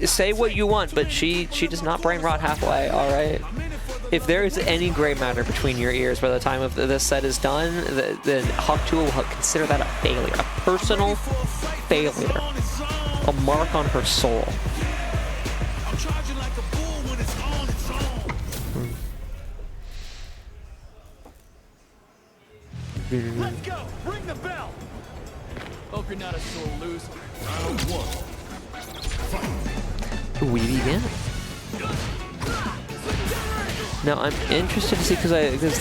say what you want, but she does not brain rot halfway, all right? If there is any gray matter between your ears by the time of this set is done, then HawkTuah will consider that a failure, a personal failure, a mark on her soul. Let's go! Ring the bell! Hope you're not a sore loser. Round one. We begin. Now I'm interested to see because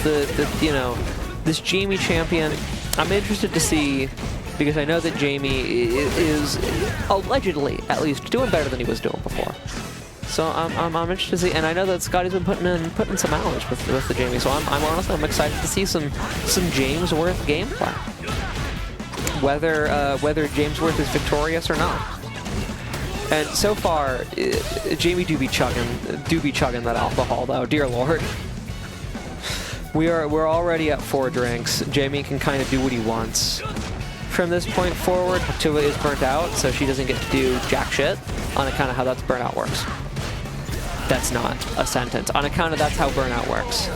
the you know, this Jamie champion, I'm interested to see because I know that Jamie is allegedly at least doing better than he was doing before. So I'm interested to see, and I know that Scotty's been putting in some hours with the Jamie. So I'm honestly excited to see some James Worth gameplay. Whether James Worth is victorious or not. And so far, Jamie do be chugging that alcohol though. Dear Lord, we're already at 4 drinks. Jamie can kind of do what he wants. From this point forward, HawkTuah is burnt out, so she doesn't get to do jack shit on account of how that's burnout works. That's not a sentence. On account of that's how burnout works.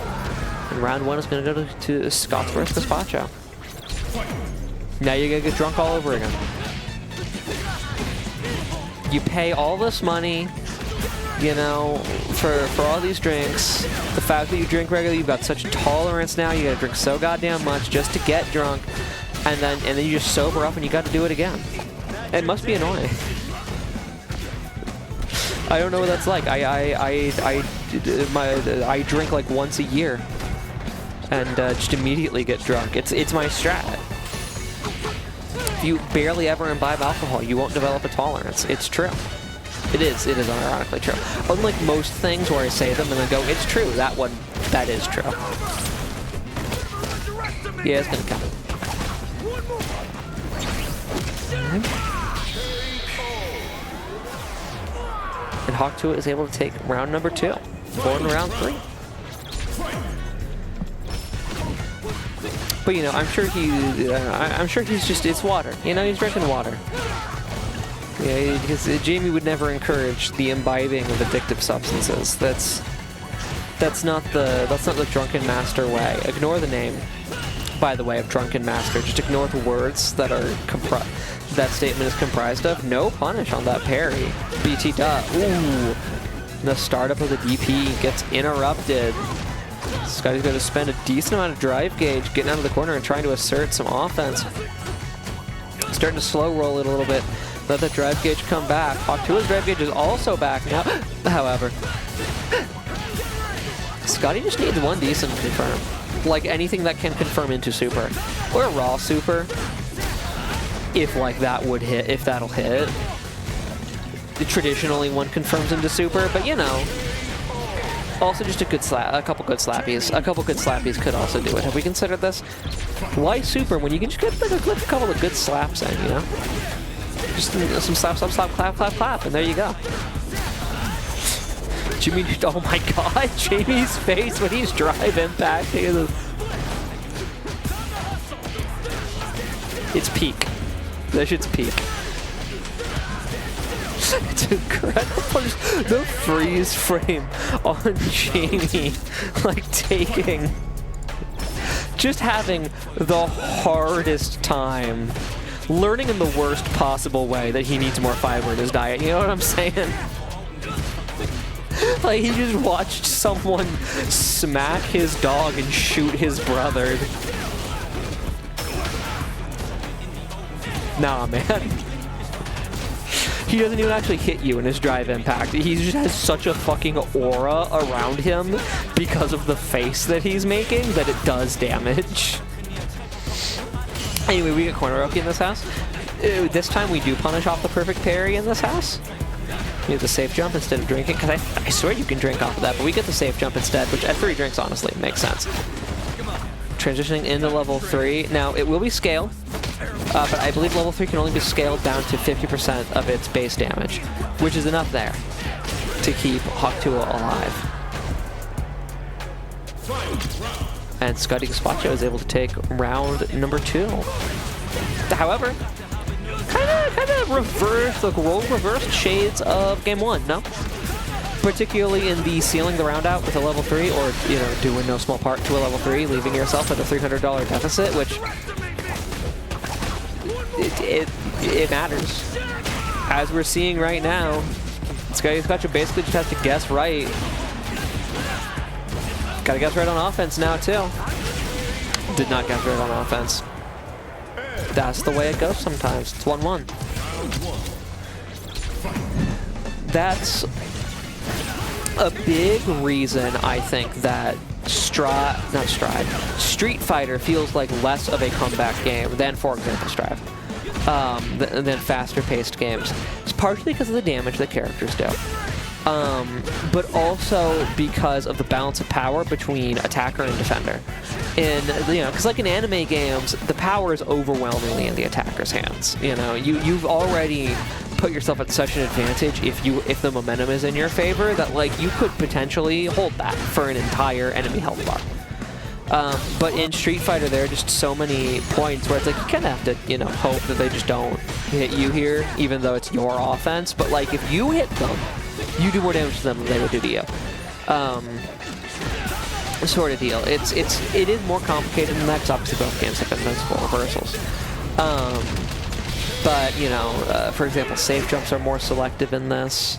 And round 1 is going to go to XxHawkTuahxX. Now you're going to get drunk all over again. You pay all this money, you know, for all these drinks. The fact that you drink regularly, you've got such a tolerance now. You got to drink so goddamn much just to get drunk, and then you just sober up and you got to do it again. It must be annoying. I don't know what that's like. I drink like once a year, and just immediately get drunk. It's my strat. If you barely ever imbibe alcohol, you won't develop a tolerance. It's true. It is unironically true. Unlike most things where I say them and then go, it's true. That is true. Yeah, it's gonna come. And HawkTuah is able to take round number 2. Going to round 3. But you know, I'm sure he's just, it's water. You know, he's drinking water. Yeah, because Jamie would never encourage the imbibing of addictive substances. That's not the Drunken Master way. Ignore the name, by the way, of Drunken Master. Just ignore the words that are that statement is comprised of. No punish on that parry. BT dot. Ooh. The startup of the DP gets interrupted. Scotty's going to spend a decent amount of drive gauge getting out of the corner and trying to assert some offense. Starting to slow roll it a little bit. Let that drive gauge come back. HawkTuah's drive gauge is also back now. However, Scotty just needs one decent confirm. Like anything that can confirm into super. Or a raw super. If like that would hit, if that'll hit. Traditionally one confirms into super, but you know. Also just a couple good slappies. A couple good slappies could also do it. Have we considered this? Why super when you can just get like a couple of good slaps in, you know? Just some slap, clap, clap, clap, and there you go. Jimmy, oh my god, Jamie's face when he's drive impacting. It's peak. That shit's peak. It's incredible. The freeze frame on Jamie, like taking, just having the hardest time, learning in the worst possible way that he needs more fiber in his diet. You know what I'm saying? Like he just watched someone smack his dog and shoot his brother. Nah, man. He doesn't even actually hit you in his drive impact. He just has such a fucking aura around him because of the face that he's making that it does damage. Anyway, we get corner Roki in this house. This time we do punish off the perfect parry in this house. We have the safe jump instead of drinking, because I swear you can drink off of that, but we get the safe jump instead, which at 3 drinks, honestly, makes sense. Transitioning into level 3. Now, it will be scaled. But I believe level 3 can only be scaled down to 50% of its base damage, which is enough there to keep HawkTuah alive. And ScottyGazpacho is able to take round number 2. However, kind of reverse, like role reversed shades of game 1, no? Particularly in the sealing the round out with a level 3, or, you know, doing no small part to a level 3, leaving yourself with a $300 deficit, which it matters. As we're seeing right now, ScottyGazpacho basically just has to guess right. Gotta guess right on offense now, too. Did not guess right on offense. That's the way it goes sometimes. It's 1-1. That's a big reason, I think, that Street Fighter feels like less of a comeback game than, for example, Strive. Than faster-paced games. It's partially because of the damage that characters do. But also because of the balance of power between attacker and defender. And, you know, because like in anime games, the power is overwhelmingly in the attacker's hands. You know, you've already put yourself at such an advantage if the momentum is in your favor that, like, you could potentially hold that for an entire enemy health bar. But in Street Fighter, there are just so many points where it's like you kind of have to, you know, hope that they just don't hit you here, even though it's your offense. But like if you hit them, you do more damage to them than they would do to you. Sort of deal. It is more complicated than that, because obviously both games have invincible reversals. But you know, for example, safe jumps are more selective in this.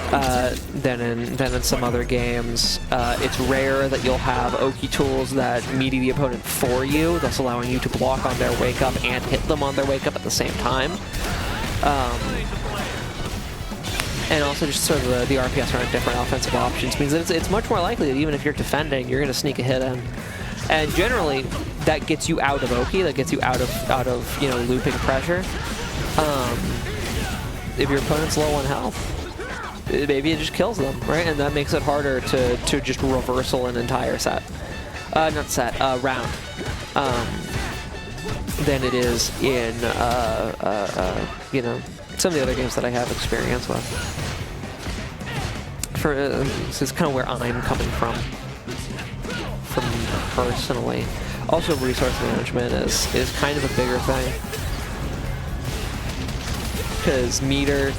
Than in some other games. It's rare that you'll have Oki tools that meaty the opponent for you, thus allowing you to block on their wake up and hit them on their wake up at the same time. And also just sort of the RPS around different offensive options means that it's much more likely that even if you're defending, you're going to sneak a hit in. And generally, that gets you out of Oki, that gets you out of you know, looping pressure. If your opponent's low on health, maybe it just kills them, right? And that makes it harder to just reversal an entire set. Not set, round. Than it is in, you know, some of the other games that I have experience with. This is kind of where I'm coming from personally. Also, resource management is kind of a bigger thing. Because meter,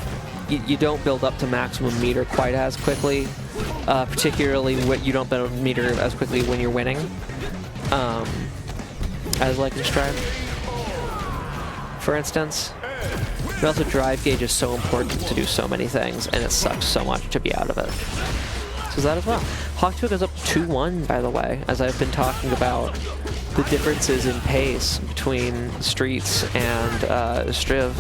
you don't build up to maximum meter quite as quickly, particularly what you don't build meter as quickly when you're winning, as like in Strive, for instance. But also drive gauge is so important to do so many things, and it sucks so much to be out of it. So that as well. XxHawkTuah goes up 2-1, by the way, as I've been talking about the differences in pace between Streets and Striv.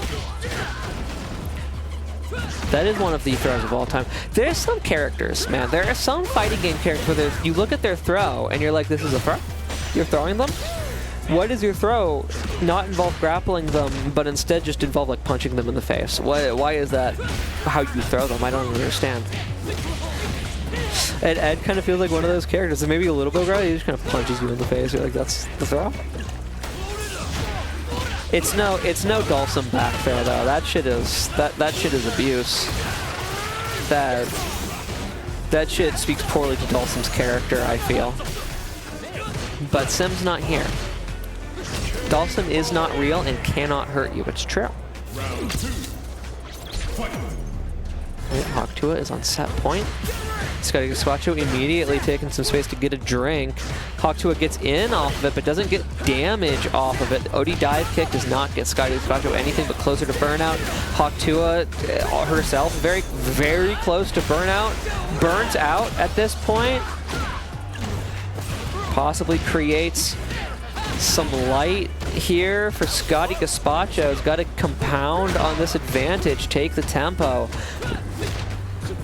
That is one of the throws of all time. There's some characters, man. There are some fighting game characters where you look at their throw and you're like, this is a throw? You're throwing them? Why does your throw not involve grappling them, but instead just involve like punching them in the face? Why is that how you throw them? I don't understand. And Ed kind of feels like one of those characters, and maybe a little bit of he just kind of punches you in the face. You're like, that's the throw? It's no Dulcim back throw though. That shit is abuse. That shit speaks poorly to Dulcim's character, I feel. But Sim's not here. Dulcim is not real and cannot hurt you. It's true. XxHawkTuah is on set point. ScottyGazpacho immediately taking some space to get a drink. XxHawkTuah gets in off of it, but doesn't get damage off of it. OD dive kick does not get ScottyGazpacho anything but closer to burnout. XxHawkTuah herself very, very close to burnout. Burns out at this point. Possibly creates some light here for ScottyGazpacho. He's got to compound on this advantage, take the tempo.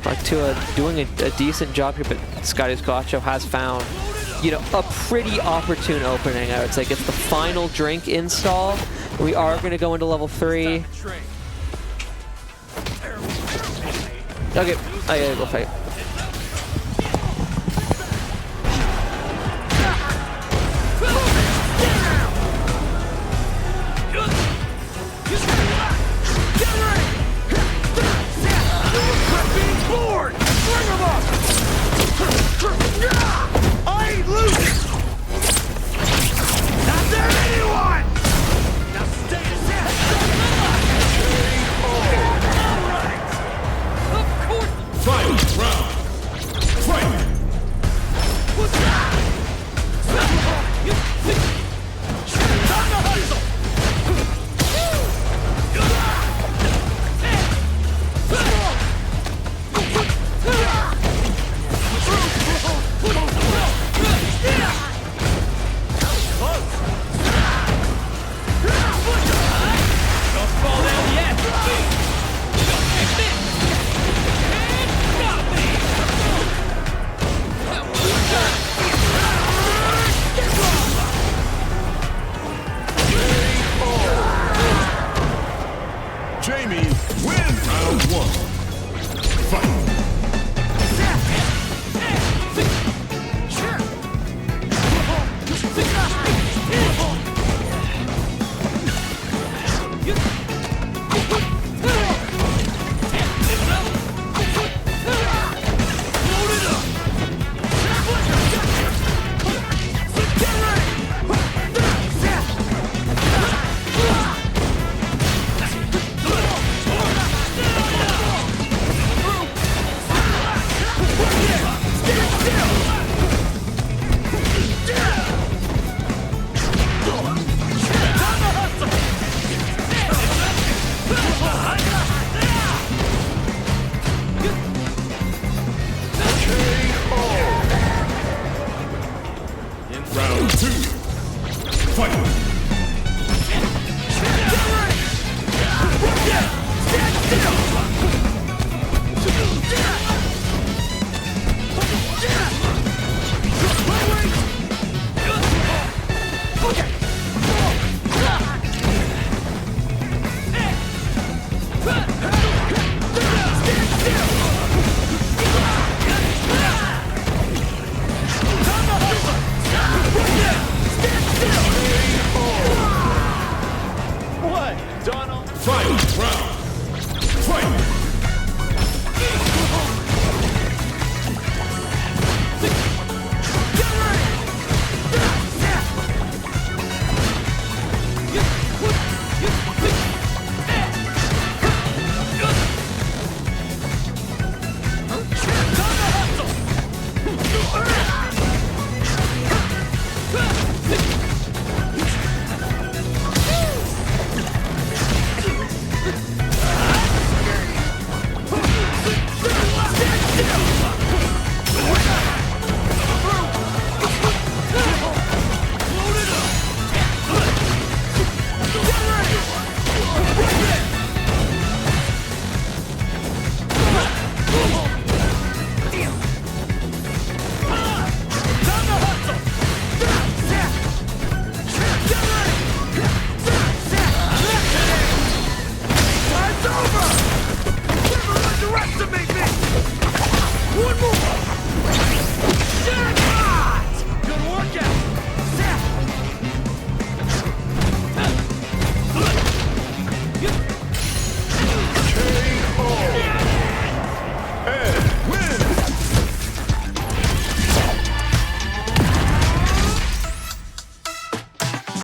XxHawkTuah doing a decent job here, but ScottyGazpacho has found, you know, a pretty opportune opening, I would say. Gets the final drink install. We are going to go into level 3. Okay, I gotta go fight. I ain't losing! Not there anyone! Now stay Jamie wins round 1. Fight. Round 2. Fight. What, Donald? Fight round